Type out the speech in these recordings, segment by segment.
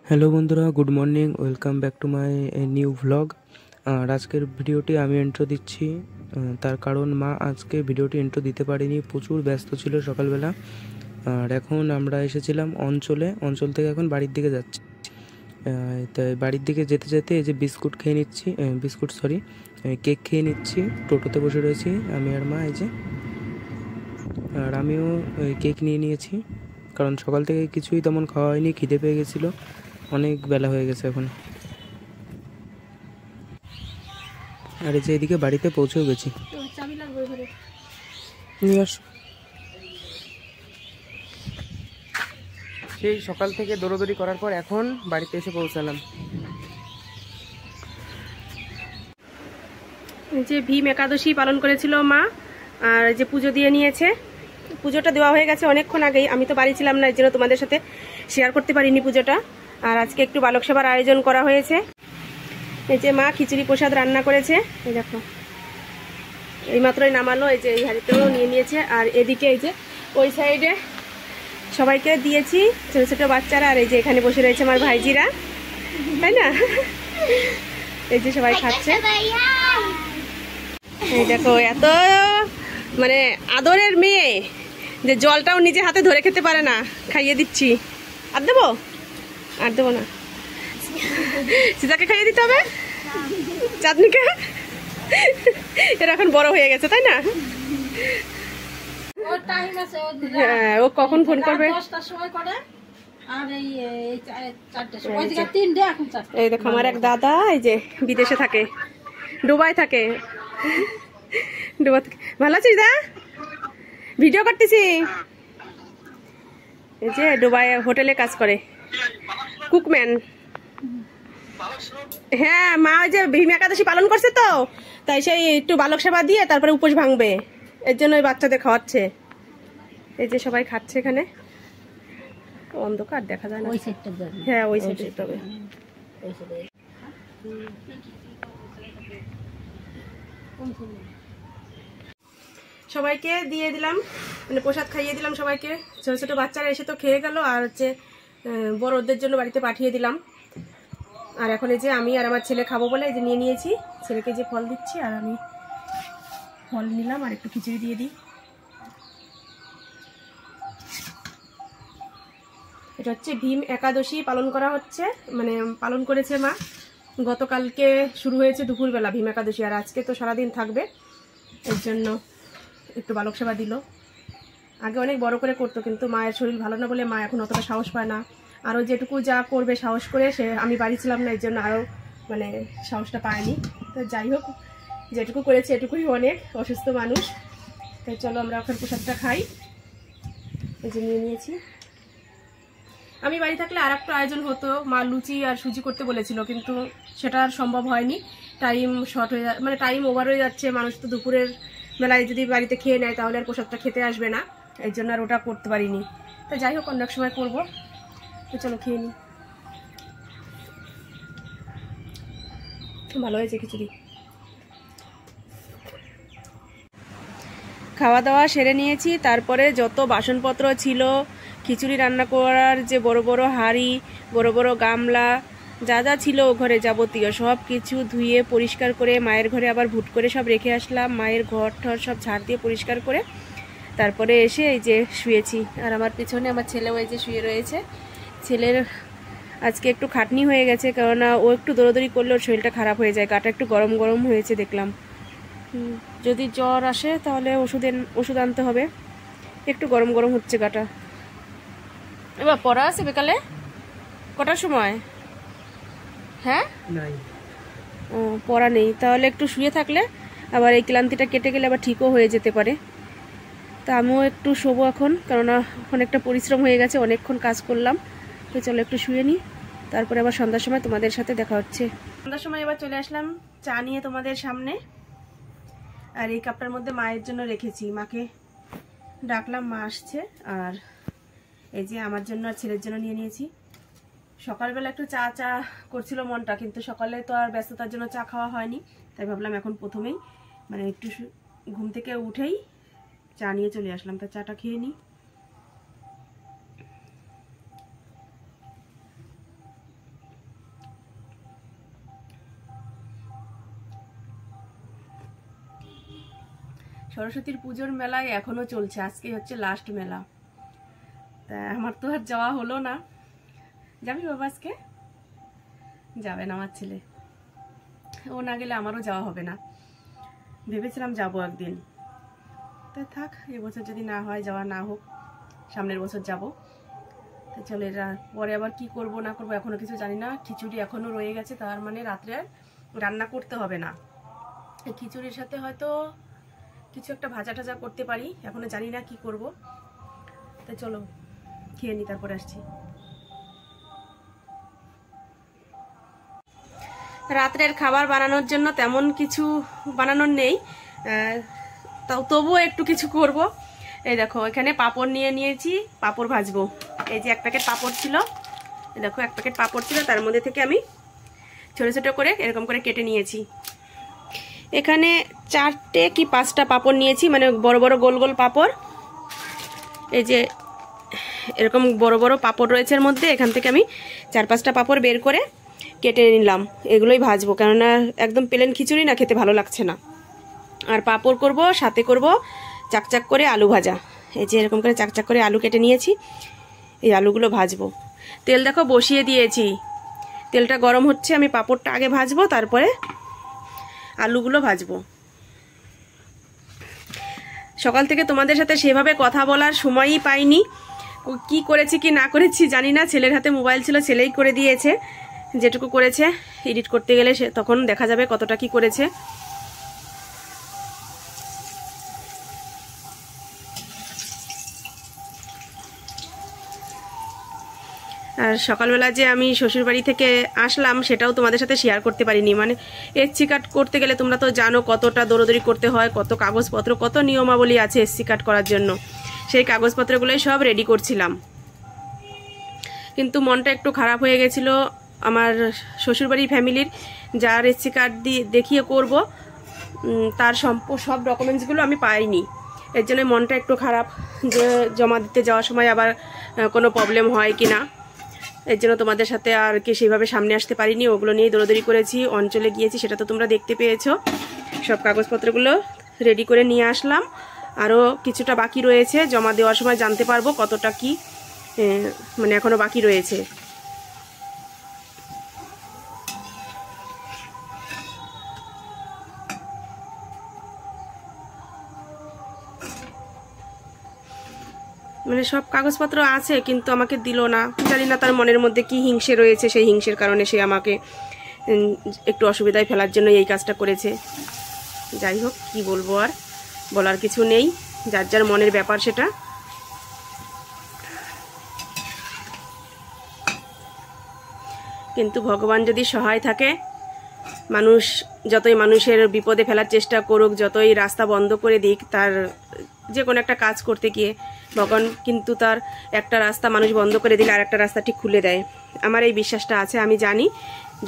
Hello বন্ধুরা, good morning, welcome back to my new vlog. আর আজকের ভিডিওটি আমি ইন্ট্রো দিচ্ছি, তার কারণ মা আজকে ভিডিওটি ইন্ট্রো দিতে পারিনি, প্রচুর ব্যস্ত ছিল সকালবেলা। আর এখন আমরা এসেছিলাম অঞ্চল থেকে এখন বাড়ির দিকে যাচ্ছি। তাই বাড়ির দিকে যেতে যেতে এই যে কেক খেয়ে নিচ্ছি। টোটোতে বসে রয়েছি আমি আর মা, এই যে। আর আমিও কেক নিয়ে নিয়েছি, কারণ সকাল থেকে কিছুই তেমন খাওয়া হয়নি, খিদে পেয়ে গেছিলো, অনেক বেলা হয়ে গেছে এখন। আর এই যে এদিকে বাড়িতে পৌঁছেও গেছি। নিয়ে আসো। সেই সকাল থেকে দৌড়োদৌড়ি করার পর এখন বাড়িতে এসে পৌঁছালাম। যে ভীম একাদশী পালন করেছিল মা, আর যে পুজো দিয়ে নিয়েছে। পুজোটা দেওয়া হয়ে গেছে অনেকক্ষণ আগেই, আমি তো বাড়ি ছিলাম না, এর জন্য তোমাদের সাথে শেয়ার করতে পারিনি পুজোটা। আর আজকে একটু বালক সেবার আয়োজন করা হয়েছে। এই যে মা খিচুড়ি প্রসাদ রান্না করেছে, এই দেখো এইমাত্রই নামালো, এই যে এই হাঁড়িতেও নিয়ে নিয়েছে। আর এদিকে এই যে ওই সাইডে সবাইকে দিয়েছি, ছোট ছোট বাচ্চারা। আর এই যে এখানে বসে রয়েছে আমার ভাইজিরা, তাই না? এই যে সবাই খাচ্ছে। এই দেখো এত মানে আদরের মেয়ে যে জলটাও নিজে হাতে ধরে খেতে পারে না, খাইয়ে দিচ্ছি। আর দেবো? আর দেবো না, সীতাকে খাইয়ে দিতে হবে, চাঁদনিকে। এরা এখন বড় হয়ে গেছে, তাই না? হ্যাঁ, ও কখন ফোন করবে? এই দেখো আমার এক দাদা, এই যে বিদেশে থাকে, দুবাই থাকে। ভালো আছিস দা? ভিডিও করতেছি। এই যে দুবাই হোটেলে কাজ করে, কুকম্যান। হ্যাঁ, মা ওই যে ভীম একাদশী পালন করছে তো, তাই সেই একটু বালক সেবা দিয়ে তারপরে উপোস ভাঙবে, এর জন্য ওই বাচ্চাদের খাওয়াচ্ছে। এই যে সবাই খাচ্ছে এখানে, অন্ধকার দেখা যায় না। হ্যাঁ, ওই সাইডে যেতে হবে। সবাইকে দিয়ে দিলাম, মানে প্রসাদ খাইয়ে দিলাম সবাইকে। ছোট ছোট বাচ্চারা এসে তো খেয়ে গেল, আর হচ্ছে বড়দের জন্য বাড়িতে পাঠিয়ে দিলাম। আর এখন এই যে আমি আর আমার ছেলে খাবো বলে এই যে নিয়ে নিয়েছি, ছেলেকে যে ফল দিচ্ছি, আর আমি ফল নিলাম আর একটু খিচুড়ি দিয়ে দিই। এটা হচ্ছে ভীম একাদশী পালন করা হচ্ছে, মানে পালন করেছে মা। গতকালকে শুরু হয়েছে দুপুরবেলা ভীম একাদশী, আর আজকে তো সারাদিন থাকবে, এর জন্য একটু বালক সেবা দিল। আগে অনেক বড় করে করতো, কিন্তু মায়ের শরীর ভালো না বলে মা এখন অতটা সাহস পায় না। আরও যেটুকু যা করবে সাহস করে, সে আমি বাড়ি ছিলাম না, এর জন্য আরও মানে সাহসটা পায়নি। তো যাই হোক, যেটুকু করেছে এটুকুই অনেক, অসুস্থ মানুষ। তাই চলো আমরা ওখানে প্রসাদটা খাই। এই যে নিয়ে নিয়েছি। আমি বাড়ি থাকলে আর একটু আয়োজন হতো, মা লুচি আর সুজি করতে বলেছিল, কিন্তু সেটা আর সম্ভব হয়নি। টাইম শর্ট হয়ে মানে টাইম ওভার হয়ে যাচ্ছে, মানুষ তো দুপুরের বেলায় যদি বাড়িতে খেয়ে নেয় তাহলে আর প্রসাদটা খেতে আসবে না, এই জন্য আর ওটা করতে পারিনি। তো যাই হোক, অন্য এক সময় করবো। তো চলো খেয়ে নিই। ভালো হয়েছে খিচুড়ি। খাওয়া দাওয়া সেরে নিয়েছি, তারপরে যত বাসনপত্র ছিল, খিচুড়ি রান্না করার যে বড় বড় হাঁড়ি, বড় বড় গামলা, যা যা ছিল ঘরে যাবতীয় সব কিছু ধুয়ে পরিষ্কার করে মায়ের ঘরে আবার ভুট করে সব রেখে আসলাম। মায়ের ঘর ঠর সব ঝাড় দিয়ে পরিষ্কার করে তারপরে এসে এই যে শুয়েছি। আর আমার পিছনে আমার ছেলেও এই যে শুয়ে রয়েছে। ছেলের আজকে একটু খাটনি হয়ে গেছে, কেননা ও একটু দৌড়াদৌড়ি করলে ওর শরীরটা খারাপ হয়ে যায়, গাটা একটু গরম গরম হয়েছে দেখলাম। যদি জ্বর আসে তাহলে ওষুধ আনতে হবে, একটু গরম গরম হচ্ছে গাটা। এবার পড়া আছে বিকালে কটার সময়? হ্যাঁ, ও পড়া নেই, তাহলে একটু শুয়ে থাকলে আবার এই ক্লান্তিটা কেটে গেলে আবার ঠিকও হয়ে যেতে পারে। তা আমিও একটু শোবো এখন, কেননা অনেকটা পরিশ্রম হয়ে গেছে, অনেকক্ষণ কাজ করলাম। তো চলো একটু শুয়ে নিই, তারপরে আবার সন্ধ্যার সময় তোমাদের সাথে দেখা হচ্ছে। সন্ধ্যার সময় এবার চলে আসলাম চা নিয়ে তোমাদের সামনে। আর এই কাপটার মধ্যে মায়ের জন্য রেখেছি, মাকে ডাকলাম, মা আসছে। আর এই যে আমার জন্য আর ছেলের জন্য নিয়ে নিয়েছি। সকালবেলা একটু চা চা করছিল মনটা, কিন্তু সকালে তো আর ব্যস্ততার জন্য চা খাওয়া হয়নি, তাই ভাবলাম এখন প্রথমেই মানে একটু ঘুম থেকে উঠেই চা নিয়ে চলে আসলাম। তা চাটা খেয়ে নিই। সরস্বতীর পুজোর মেলায় এখনো চলছে, আজকে হচ্ছে লাস্ট মেলা। তা আমার তো আর যাওয়া হলো না। যাবি বাবা আজকে? যাবে না আমার ছেলে, ও না গেলে আমারও যাওয়া হবে না। ভেবেছিলাম যাবো একদিন, তা থাক, এবছর যদি না হয়, যাওয়া না হোক, সামনের বছর যাব। তো চলে, এরা পরে আবার কি করব না করব এখনো কিছু জানি না। খিচুড়ি এখনো রয়ে গেছে, তার মানে রাত্রে রান্না করতে হবে না। এই খিচুড়ির সাথে হয়তো কিছু একটা ভাজা টাজা করতে পারি, এখনো জানি না কি করব। তো চলো খেয়ে নি, তারপরে আসছি। রাত্রের খাবার বানানোর জন্য তেমন কিছু বানানোর নেই, তাও তবুও একটু কিছু করব। এই দেখো, এখানে পাঁপড় নিয়ে নিয়েছি, পাঁপড় ভাজবো। এই যে এক প্যাকেট পাঁপড় ছিল, এই দেখো এক প্যাকেট পাঁপড় ছিল, তার মধ্যে থেকে আমি ছোট ছোট করে এরকম করে কেটে নিয়েছি। এখানে 4টে কি 5টা পাঁপড় নিয়েছি, মানে বড় বড় গোল গোল পাঁপড়। এই যে এরকম বড় বড় পাঁপড় রয়েছে এর মধ্যে, এখান থেকে আমি 4-5টা পাঁপড় বের করে কেটে নিলাম। এগুলোই ভাজবো, কেননা একদম প্লেন খিচুড়ি না, খেতে ভালো লাগছে না। আর পাঁপড় করব, সাথে করব চাকচাক করে আলু ভাজা। এই যে এরকম করে চাকচাক করে আলু কেটে নিয়েছি, এই আলুগুলো ভাজবো। তেল দেখো বসিয়ে দিয়েছি, তেলটা গরম হচ্ছে। আমি পাঁপড়টা আগে ভাজবো, তারপরে আলুগুলো ভাজবো। সকাল থেকে তোমাদের সাথে সেভাবে কথা বলার সময়ই পাইনি। কি করেছি কি না করেছি জানি না। ছেলের হাতে মোবাইল ছিল, ছেলেই করে দিয়েছে। যেটুকু করেছে, এডিট করতে গেলে তখন দেখা যাবে কতটা কি করেছে। আর সকালবেলা যে আমি শ্বশুরবাড়ি থেকে আসলাম, সেটাও তোমাদের সাথে শেয়ার করতে পারিনি। মানে এসসি কার্ড করতে গেলে তোমরা তো জানো কতটা দৌড়দৌড়ি করতে হয়, কত কাগজপত্র, কত নিয়মাবলী আছে এসসি কার্ড করার জন্য। সেই কাগজপত্রগুলোই সব রেডি করছিলাম, কিন্তু মনটা একটু খারাপ হয়ে গেছিলো। আমার শ্বশুরবাড়ি ফ্যামিলির যার এসসি কার্ড দিয়ে দেখিয়ে করব, তার সব ডকুমেন্টসগুলো আমি পাইনি। এর জন্য মনটা একটু খারাপ, যে জমা দিতে যাওয়ার সময় আবার কোনো প্রবলেম হয় কি না। এর জন্য তোমাদের সাথে আর কি সেভাবে সামনে আসতে পারিনি, ওগুলো নিয়ে দৌড়দৌড়ি করেছি। অঞ্চলে গিয়েছি, সেটা তো তোমরা দেখতে পেয়েছো। সব কাগজপত্রগুলো রেডি করে নিয়ে আসলাম। আরও কিছুটা বাকি রয়েছে, জমা দেওয়ার সময় জানতে পারবো কতটা কি মানে এখনো বাকি রয়েছে। মানে সব কাগজপত্র আছে, কিন্তু আমাকে দিল না। জানি না তার মনের মধ্যে কি হিংসে রয়েছে, সেই হিংসের কারণে সে আমাকে একটু অসুবিধায় ফেলার জন্য এই কাজটা করেছে। যাই হোক, কি বলবো, আর বলার কিছু নেই, যার যার মনের ব্যাপার সেটা। কিন্তু ভগবান যদি সহায় থাকে, মানুষ যতই মানুষের বিপদে ফেলার চেষ্টা করুক, যতই রাস্তা বন্ধ করে দিক, তার যে কোনো একটা কাজ করতে গিয়ে ভগবান কিন্তু তার একটা রাস্তা মানুষ বন্ধ করে দিলে আর একটা রাস্তা ঠিক খুলে দেয়। আমার এই বিশ্বাসটা আছে। আমি জানি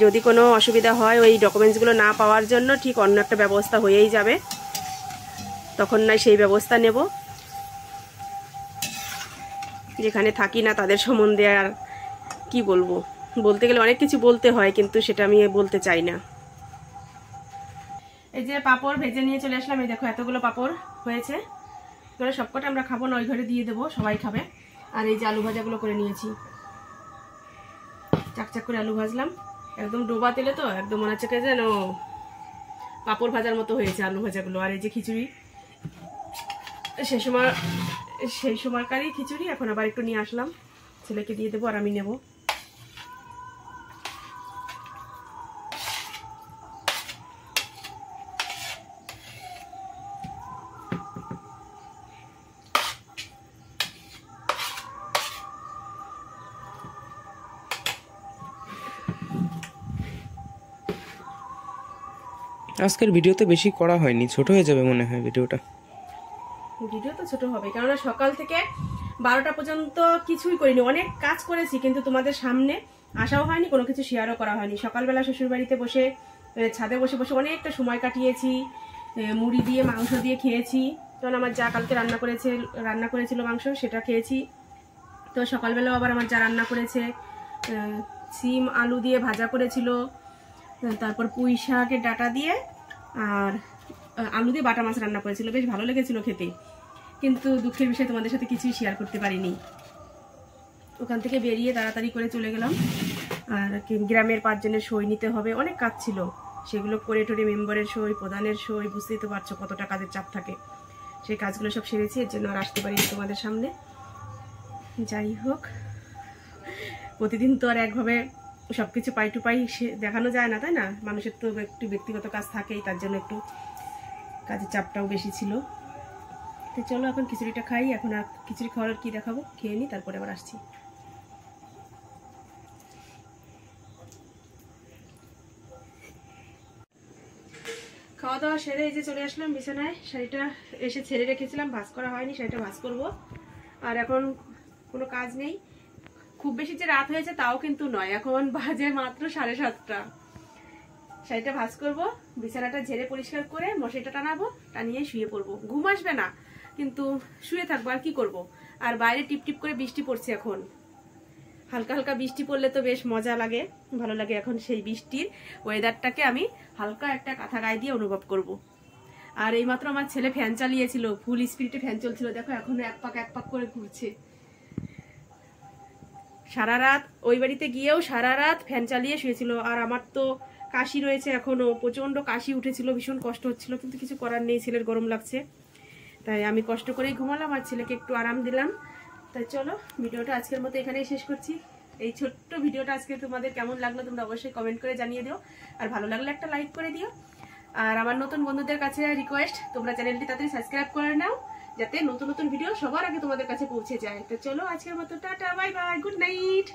যদি কোনো অসুবিধা হয় ওই ডকুমেন্টসগুলো না পাওয়ার জন্য, ঠিক অন্য একটা ব্যবস্থা হয়েই যাবে, তখন নয় সেই ব্যবস্থা নেব। যেখানে থাকি না তাদের সম্বন্ধে আর কি বলবো, বলতে গেলে অনেক কিছু বলতে হয়, কিন্তু সেটা আমি বলতে চাই না। এই যে পাঁপড় ভেজে নিয়ে চলে আসলাম। এই দেখো এতগুলো পাঁপড় হয়েছে, এগুলো সবকটা আমরা খাবো না, ওই ঘরে দিয়ে দেবো, সবাই খাবে। আর এই যে আলু ভাজাগুলো করে নিয়েছি, চাকচাক করে আলু ভাজলাম, একদম ডোবা তেলে, তো একদম মনে হচ্ছে যেন পাঁপড় ভাজার মতো হয়েছে আলু ভাজাগুলো। আর এই যে খিচুড়ি, সেই সময়কারই খিচুড়ি এখন আবার একটু নিয়ে আসলাম, ছেলেকে দিয়ে দেবো আর আমি নেব। আজকের ভিডিওতে বেশি করা হয়নি, ছোট হয়ে যাবে মনে হয় ভিডিওটা। ভিডিও তো ছোট হবে, কেননা সকাল থেকে 12টা পর্যন্ত কিছুই করিনি। অনেক কাজ করেছি, কিন্তু তোমাদের সামনে আসাও হয়নি, কোনো কিছু শেয়ারও করা হয়নি। সকালবেলা শ্বশুরবাড়িতে বসে, ছাদে বসে বসে অনেকটা সময় কাটিয়েছি, মুড়ি দিয়ে মাংস দিয়ে খেয়েছি। কারণ আমার যা কালকে রান্না করেছিল মাংস, সেটা খেয়েছি। তো সকালবেলাও আবার আমার যা রান্না করেছে, সিম আলু দিয়ে ভাজা করেছিল, তারপর পুঁই শাকের ডাঁটা দিয়ে আর আলু দিয়ে বাটা মাছ রান্না করেছিল, বেশ ভালো লেগেছিল খেতে। কিন্তু দুঃখের বিষয় তোমাদের সাথে কিছুই শেয়ার করতে পারিনি। ওখান থেকে বেরিয়ে তাড়াতাড়ি করে চলে গেলাম। আর গ্রামের 5 জনের সই নিতে হবে, অনেক কাজ ছিল, সেগুলো করে টোরে মেম্বারের সই, প্রধানের সই, বুঝতেই তো পারছো কতটা কাজের চাপ থাকে। সেই কাজগুলো সব সেরেছি, এর জন্য আর আসতে পারিনি তোমাদের সামনে। যাই হোক, প্রতিদিন তো আর একভাবে সবকিছু পাই টু পাই দেখানো যায় না, তাই না? মানুষের তো একটু ব্যক্তিগত কাজ থাকেই, তার জন্য একটু কাজের চাপটাও বেশি ছিল। তো চলো এখন খিচুড়িটা খাই। এখন আর খিচুড়ি খাওয়ার কি দেখাবো, খেয়ে নিই, তারপরে আবার আসছি। খাওয়া দাওয়া সেরে এই যে চলে আসলাম বিছানায়। শাড়িটা এসে ছেড়ে রেখেছিলাম, ভাঁজ করা হয়নি, শাড়িটা ভাঁজ করবো। আর এখন কোনো কাজ নেই, খুব বেশি যে রাত হয়েছে তাও কিন্তু নয়, এখন বাজে মাত্র 7:30। শাড়িটা ভাঁজ করবো, বিছানাটা ঝেড়ে পরিষ্কার করে মশারিটা টানাবো, টানিয়ে শুয়ে পড়বো। ঘুম আসবে না কিন্তু শুয়ে থাকবো, আর কি করব। আর বাইরে টিপ টিপ করে বৃষ্টি পড়ছে, এখন হালকা হালকা বৃষ্টি পড়লে তো বেশ মজা লাগে, ভালো লাগে। এখন সেই বৃষ্টির ওয়েদারটাকে আমি হালকা একটা কাঁথা গায়ে দিয়ে অনুভব করব। আর এইমাত্র আমার ছেলে ফ্যান চালিয়েছিল, ফুল স্পিডে ফ্যান চলছিল, দেখো এখনো এক পাক করে ঘুরছে। সারা রাত ওই বাড়িতে গিয়েও সারা রাত ফ্যান চালিয়ে শুয়েছিল। আর আমার তো কাশি রয়েছে, এখনো প্রচন্ড কাশি উঠেছিল, ভীষণ কষ্ট হচ্ছিল, কিন্তু কিছু করার নেই, ছেলের গরম লাগছে, তাই আমি কষ্ট করেই ঘুমালাম আর ছেলেকে একটু আরাম দিলাম। তাই চলো ভিডিওটা আজকের মতো এখানেই শেষ করছি। এই ছোট্ট ভিডিওটা আজকে তোমাদের কেমন লাগলো তোমরা অবশ্যই কমেন্ট করে জানিয়ে দিও, আর ভালো লাগলে একটা লাইক করে দিও। আর আমার নতুন বন্ধুদের কাছে রিকোয়েস্ট, তোমরা চ্যানেলটি তাড়াতাড়ি সাবস্ক্রাইব করে নাও, যাতে নতুন নতুন ভিডিও সবার আগে তোমাদের কাছে পৌঁছে যায়। তো চলো আজকের মতো tata, bye bye, good night.